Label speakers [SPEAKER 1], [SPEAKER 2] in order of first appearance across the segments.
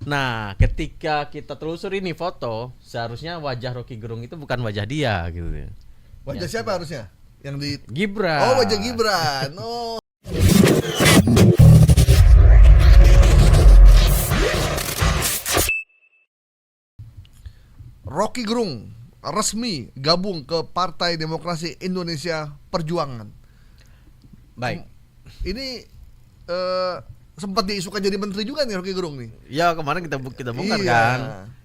[SPEAKER 1] Nah, ketika kita telusuri nih foto, seharusnya wajah Rocky Gerung itu bukan wajah dia gitu ya.
[SPEAKER 2] Wajah siapa harusnya? Yang di
[SPEAKER 1] Gibran.
[SPEAKER 2] Oh, wajah Gibran. Oh. Rocky Gerung resmi gabung ke Partai Demokrasi Indonesia Perjuangan.
[SPEAKER 1] Baik.
[SPEAKER 2] Ini sempat diisukan jadi menteri juga nih Rocky Gerung nih.
[SPEAKER 1] Ya, kemarin kita bongkar
[SPEAKER 2] Iya.
[SPEAKER 1] kan.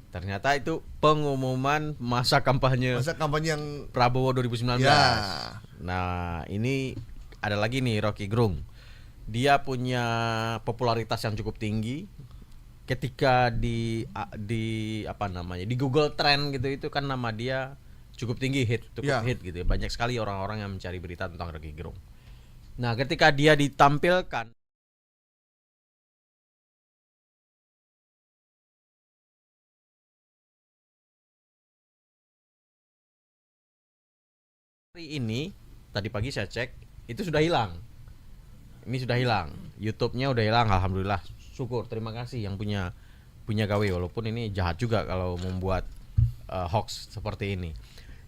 [SPEAKER 1] Ternyata itu pengumuman masa kampanye
[SPEAKER 2] Masa kampanye yang
[SPEAKER 1] Prabowo 2019.
[SPEAKER 2] Ya.
[SPEAKER 1] Nah, ini ada lagi nih Rocky Gerung. Dia punya popularitas yang cukup tinggi. Ketika di apa namanya? Di Google Trend gitu itu kan nama dia cukup tinggi, cukup hit gitu ya. Banyak sekali orang-orang yang mencari berita tentang Rocky Gerung. Nah, ketika dia ditampilkan hari ini, tadi pagi saya cek, itu sudah hilang. Ini sudah hilang. YouTube-nya udah hilang, alhamdulillah. Syukur, terima kasih yang punya KW, walaupun ini jahat juga kalau membuat hoax seperti ini.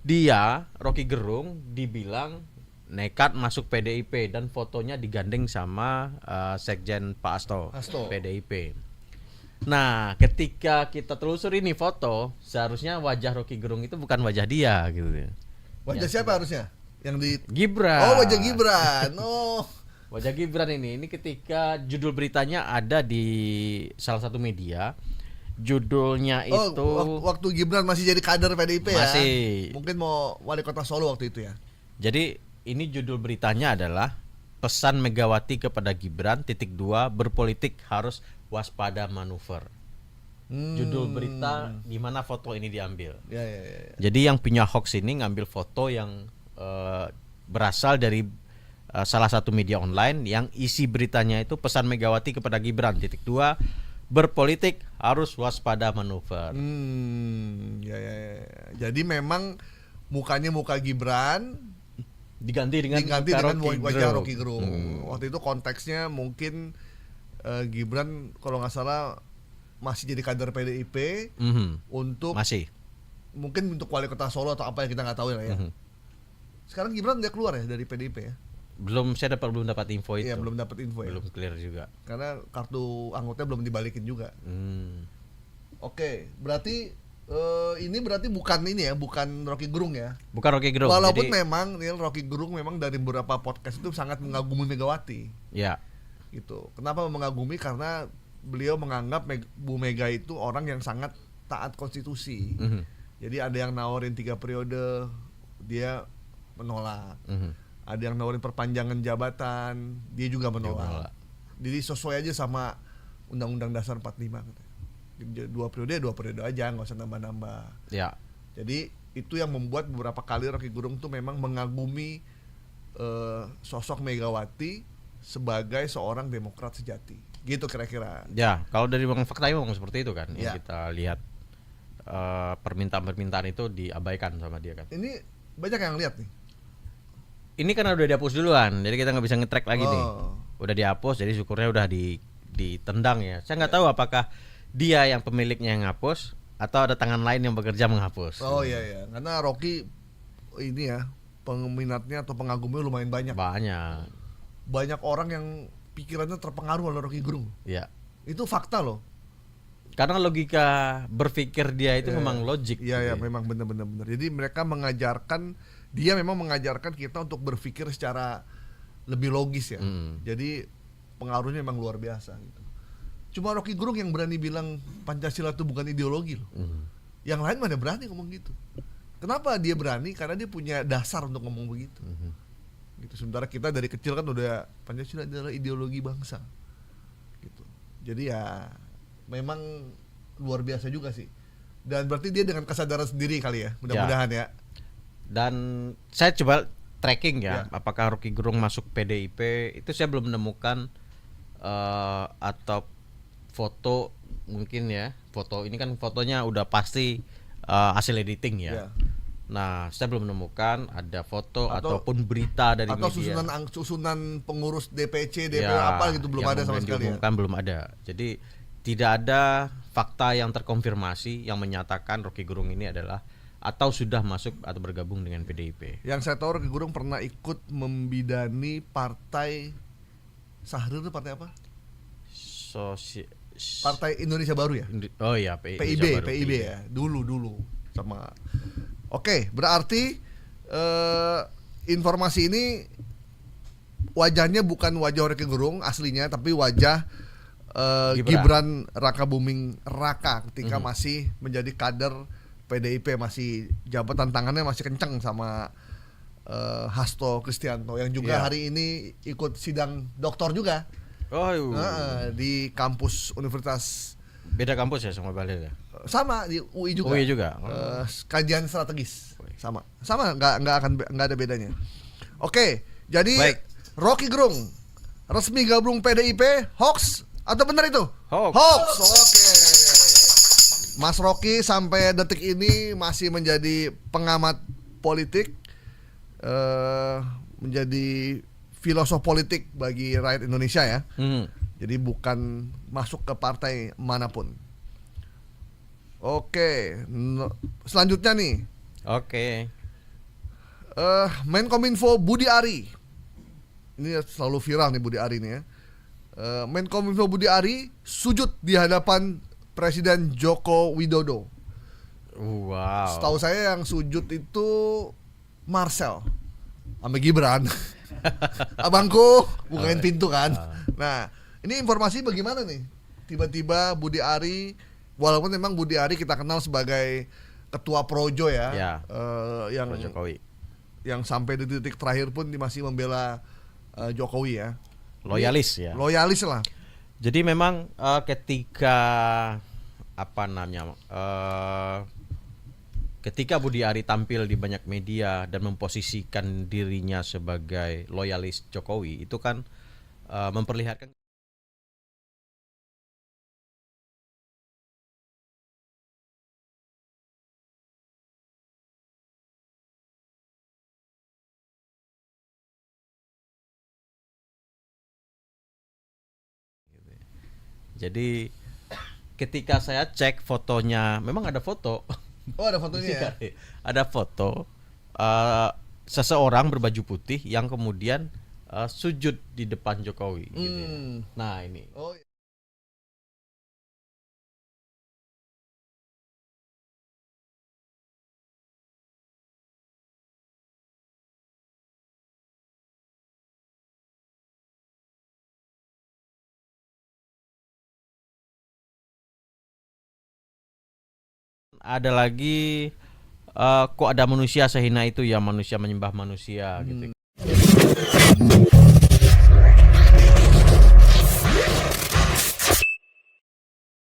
[SPEAKER 1] Dia, Rocky Gerung, dibilang nekat masuk PDIP dan fotonya digandeng sama Sekjen Pak Hasto. PDIP. Nah, ketika kita telusuri nih foto, seharusnya wajah Rocky Gerung itu bukan wajah dia gitu ya.
[SPEAKER 2] Wajah siapa harusnya? Yang di
[SPEAKER 1] Gibran.
[SPEAKER 2] Oh, wajah Gibran. Oh.
[SPEAKER 1] Wajah Gibran ini ketika judul beritanya ada di salah satu media. Judulnya itu
[SPEAKER 2] waktu Gibran masih jadi kader PDIP ya.
[SPEAKER 1] Masih.
[SPEAKER 2] Mungkin mau wali kota Solo waktu itu ya.
[SPEAKER 1] Jadi ini judul beritanya adalah pesan Megawati kepada Gibran, .2 berpolitik harus waspada manuver. Judul berita di mana foto ini diambil.
[SPEAKER 2] Ya.
[SPEAKER 1] Jadi yang punya hoax ini ngambil foto yang berasal dari salah satu media online yang isi beritanya itu pesan Megawati kepada Gibran, .2 berpolitik harus waspada manuver.
[SPEAKER 2] Ya. Jadi memang mukanya muka Gibran
[SPEAKER 1] diganti dengan
[SPEAKER 2] wajah Rocky Gerung. Waktu itu konteksnya mungkin Gibran kalau nggak salah masih jadi kader PDIP untuk mungkin untuk wali kota Solo atau apa yang kita nggak tahu ya. Sekarang Gibran udah keluar ya dari PDIP ya?
[SPEAKER 1] Belum dapat info itu.
[SPEAKER 2] Iya, belum dapat info ya.
[SPEAKER 1] Belum clear juga.
[SPEAKER 2] Karena kartu anggotanya belum dibalikin juga. Oke, berarti ini berarti bukan ini ya, bukan Rocky Gerung ya.
[SPEAKER 1] Bukan Rocky Gerung.
[SPEAKER 2] Walaupun memang Rocky Gerung memang dari beberapa podcast itu sangat mengagumi Megawati.
[SPEAKER 1] Ya.
[SPEAKER 2] Gitu. Kenapa mengagumi? Karena beliau menganggap Bu Mega itu orang yang sangat taat konstitusi. Jadi ada yang nawarin 3 periode, dia menolak. Ada yang nawarin perpanjangan jabatan, dia juga menolak. Jadi sesuai aja sama Undang-Undang Dasar 45 katanya. 2 periode aja, nggak usah nambah-nambah.
[SPEAKER 1] Ya.
[SPEAKER 2] Jadi itu yang membuat beberapa kali Rocky Gerung tuh memang mengagumi sosok Megawati sebagai seorang demokrat sejati. Gitu kira-kira.
[SPEAKER 1] Ya, kalau dari Bang Fakta memang seperti itu kan.
[SPEAKER 2] Ya.
[SPEAKER 1] Yang kita lihat permintaan-permintaan itu diabaikan sama dia kan.
[SPEAKER 2] Ini banyak yang lihat nih.
[SPEAKER 1] Ini kan udah dihapus duluan, jadi kita nggak bisa nge-track lagi nih. Udah dihapus, jadi syukurnya udah ditendang ya. Saya nggak tahu apakah dia yang pemiliknya yang ngapus atau ada tangan lain yang bekerja menghapus.
[SPEAKER 2] Oh iya, karena Rocky ini ya peminatnya atau pengagumnya lumayan banyak. Banyak orang yang pikirannya terpengaruh oleh Rocky Gerung.
[SPEAKER 1] Iya.
[SPEAKER 2] Itu fakta loh.
[SPEAKER 1] Karena logika berpikir dia itu memang logik.
[SPEAKER 2] Iya, memang benar. Jadi mereka memang mengajarkan kita untuk berpikir secara lebih logis ya. Jadi pengaruhnya memang luar biasa gitu. Cuma Rocky Gerung yang berani bilang Pancasila itu bukan ideologi loh. Yang lain mana berani ngomong gitu. Kenapa dia berani? Karena dia punya dasar untuk ngomong begitu. Gitu. Sementara kita dari kecil kan udah Pancasila adalah ideologi bangsa. Gitu. Jadi ya memang luar biasa juga sih. Dan berarti dia dengan kesadaran sendiri kali ya, mudah-mudahan ya.
[SPEAKER 1] Dan saya coba tracking ya, apakah Rocky Gerung masuk PDIP itu saya belum menemukan atau foto mungkin ya. Foto ini kan fotonya udah pasti hasil editing ya. Nah, saya belum menemukan ada foto ataupun berita dari
[SPEAKER 2] atau
[SPEAKER 1] media.
[SPEAKER 2] Atau susunan pengurus DPC, DPO apa gitu belum ada sama sekali ya.
[SPEAKER 1] Belum ada. Jadi tidak ada fakta yang terkonfirmasi yang menyatakan Rocky Gerung ini adalah atau sudah masuk atau bergabung dengan PDIP.
[SPEAKER 2] Yang saya tahu Rocky Gerung pernah ikut membidani partai Sahrir, itu partai apa? Partai Indonesia Baru ya?
[SPEAKER 1] Oh iya,
[SPEAKER 2] PIB ya. Dulu sama. Oke, berarti informasi ini wajahnya bukan wajah Rocky Gerung aslinya, tapi wajah Gibran Rakabuming Raka ketika masih menjadi kader PDIP, masih jabatan tangannya masih kenceng sama Hasto Kristianto yang juga hari ini ikut sidang doktor juga. Di kampus Universitas.
[SPEAKER 1] Beda kampus ya sama Bahlil ya?
[SPEAKER 2] Sama di UI juga.
[SPEAKER 1] UI juga.
[SPEAKER 2] Kajian strategis. Sama nggak ada bedanya. Oke, jadi
[SPEAKER 1] baik.
[SPEAKER 2] Rocky Gerung resmi gabung PDIP, hoax atau benar itu?
[SPEAKER 1] Hoax.
[SPEAKER 2] Oke. Mas Rocky sampai detik ini masih menjadi pengamat politik, menjadi filosof politik bagi rakyat Indonesia ya. Jadi bukan masuk ke partai manapun. Oke, selanjutnya nih.
[SPEAKER 1] Oke.
[SPEAKER 2] Menkominfo Budi Ari. Ini selalu viral nih Budi Ari nih ya. Menkominfo Budi Ari sujud di hadapan Presiden Joko Widodo.
[SPEAKER 1] Wow.
[SPEAKER 2] Setahu saya yang sujud itu Marcel sama Gibran. Abangku, bukain pintu kan. Nah, ini informasi bagaimana nih? Tiba-tiba Budi Ari, walaupun memang Budi Ari kita kenal sebagai ketua Projo ya, yang
[SPEAKER 1] Pro Jokowi,
[SPEAKER 2] yang sampai di titik terakhir pun masih membela Jokowi ya.
[SPEAKER 1] Loyalis ya.
[SPEAKER 2] Loyalis lah.
[SPEAKER 1] Jadi memang ketika ketika Budi Ari tampil di banyak media dan memposisikan dirinya sebagai loyalis Jokowi, itu kan memperlihatkan jadi ketika saya cek fotonya, memang ada foto.
[SPEAKER 2] Oh, ada fotonya ya?
[SPEAKER 1] Ada foto seseorang berbaju putih yang kemudian sujud di depan Jokowi gitu ya. Nah ini.
[SPEAKER 2] Oh.
[SPEAKER 1] Ada lagi kok ada manusia sehina itu ya, manusia menyembah manusia gitu.